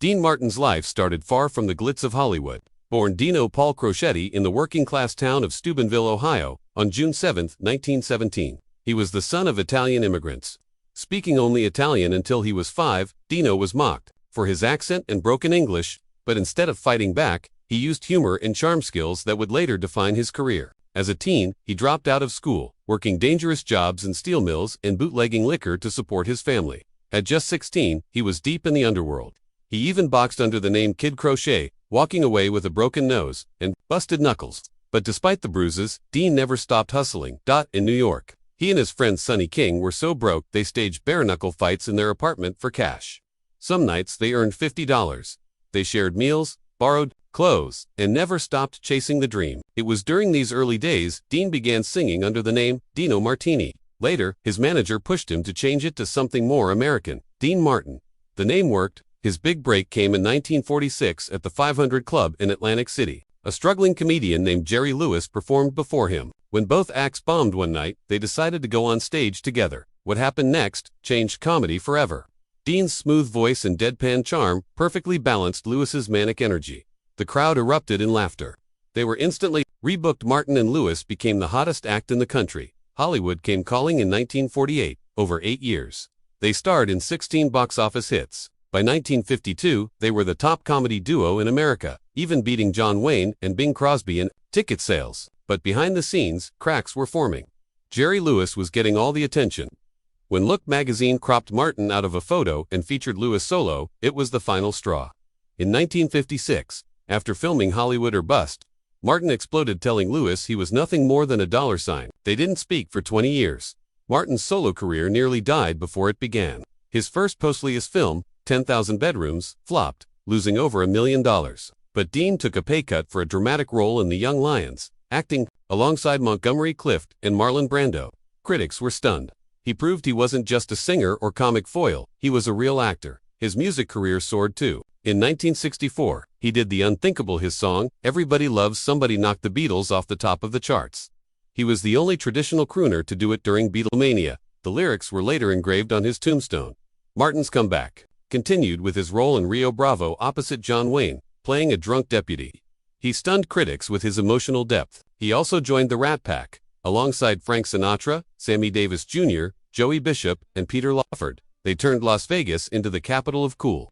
Dean Martin's life started far from the glitz of Hollywood. Born Dino Paul Crocetti in the working-class town of Steubenville, Ohio, on June 7, 1917. He was the son of Italian immigrants. Speaking only Italian until he was 5, Dino was mocked for his accent and broken English, but instead of fighting back, he used humor and charm skills that would later define his career. As a teen, he dropped out of school, working dangerous jobs in steel mills and bootlegging liquor to support his family. At just 16, he was deep in the underworld. He even boxed under the name Kid Crochet, walking away with a broken nose and busted knuckles. But despite the bruises, Dean never stopped hustling. In New York, he and his friend Sonny King were so broke they staged bare-knuckle fights in their apartment for cash. Some nights they earned $50. They shared meals, borrowed clothes, and never stopped chasing the dream. It was during these early days Dean began singing under the name Dino Martini. Later, his manager pushed him to change it to something more American, Dean Martin. The name worked. His big break came in 1946 at the 500 Club in Atlantic City. A struggling comedian named Jerry Lewis performed before him. When both acts bombed one night, they decided to go on stage together. What happened next changed comedy forever. Dean's smooth voice and deadpan charm perfectly balanced Lewis's manic energy. The crowd erupted in laughter. They were instantly rebooked. Martin and Lewis became the hottest act in the country. Hollywood came calling in 1948, over 8 years. They starred in 16 box office hits. By 1952, they were the top comedy duo in America, even beating John Wayne and Bing Crosby in ticket sales. But behind the scenes, cracks were forming. Jerry Lewis was getting all the attention. When Look magazine cropped Martin out of a photo and featured Lewis solo, it was the final straw. In 1956, after filming Hollywood or Bust, Martin exploded, telling Lewis he was nothing more than a dollar sign. They didn't speak for 20 years. Martin's solo career nearly died before it began. His first posthumous film, 10,000 Bedrooms, flopped, losing over $1 million. But Dean took a pay cut for a dramatic role in The Young Lions, acting alongside Montgomery Clift and Marlon Brando. Critics were stunned. He proved he wasn't just a singer or comic foil, he was a real actor. His music career soared too. In 1964, he did the unthinkable. His song, Everybody Loves Somebody, knocked the Beatles off the top of the charts. He was the only traditional crooner to do it during Beatlemania. The lyrics were later engraved on his tombstone. Martin's comeback continued with his role in Rio Bravo opposite John Wayne, playing a drunk deputy. He stunned critics with his emotional depth. He also joined the Rat Pack, alongside Frank Sinatra, Sammy Davis Jr., Joey Bishop, and Peter Lawford. They turned Las Vegas into the capital of cool.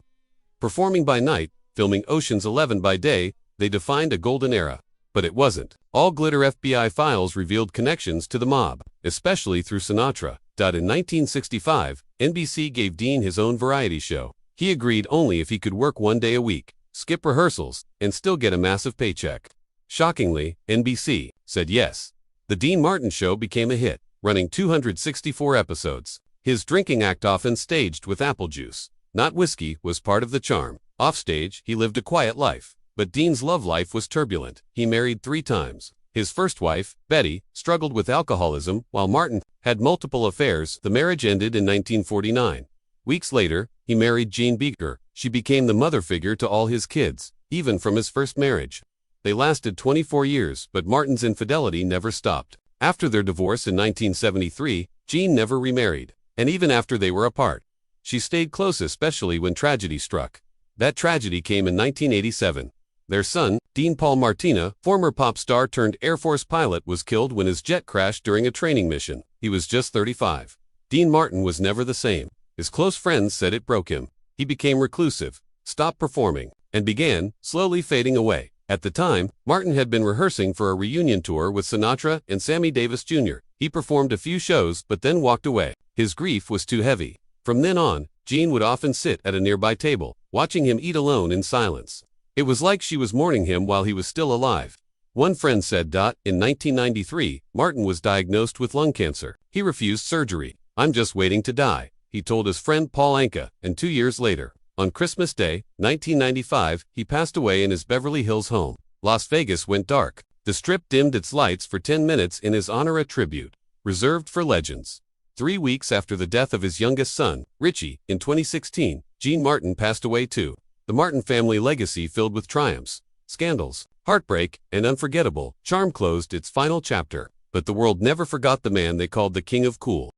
Performing by night, filming Ocean's 11 by day, they defined a golden era. But it wasn't. All glitter. FBI files revealed connections to the mob, especially through Sinatra. In 1965, NBC gave Dean his own variety show. He agreed only if he could work 1 day a week, skip rehearsals, and still get a massive paycheck. Shockingly, NBC said yes. The Dean Martin Show became a hit, running 264 episodes. His drinking act, often staged with apple juice, not whiskey, was part of the charm. Offstage, he lived a quiet life. But Dean's love life was turbulent. He married 3 times. His first wife, Betty, struggled with alcoholism, while Martin had multiple affairs. The marriage ended in 1949. Weeks later, he married Jean Beaker. She became the mother figure to all his kids, even from his first marriage. They lasted 24 years, but Martin's infidelity never stopped. After their divorce in 1973, Jean never remarried. And even after they were apart, she stayed close, especially when tragedy struck. That tragedy came in 1987. Their son, Dean Paul Martina, former pop star turned Air Force pilot, was killed when his jet crashed during a training mission. He was just 35. Dean Martin was never the same. His close friends said it broke him. He became reclusive, stopped performing, and began slowly fading away. At the time, Martin had been rehearsing for a reunion tour with Sinatra and Sammy Davis Jr. He performed a few shows but then walked away. His grief was too heavy. From then on, Jean would often sit at a nearby table, watching him eat alone in silence. It was like she was mourning him while he was still alive. One friend said, in 1993, Martin was diagnosed with lung cancer. He refused surgery. "I'm just waiting to die," he told his friend Paul Anka, and 2 years later, on Christmas Day, 1995, he passed away in his Beverly Hills home. Las Vegas went dark. The Strip dimmed its lights for 10 minutes in his honor, a tribute reserved for legends. 3 weeks after the death of his youngest son, Richie, in 2016, Dean Martin passed away too. The Martin family legacy, filled with triumphs, scandals, heartbreak, and unforgettable charm, closed its final chapter. But the world never forgot the man they called the King of Cool.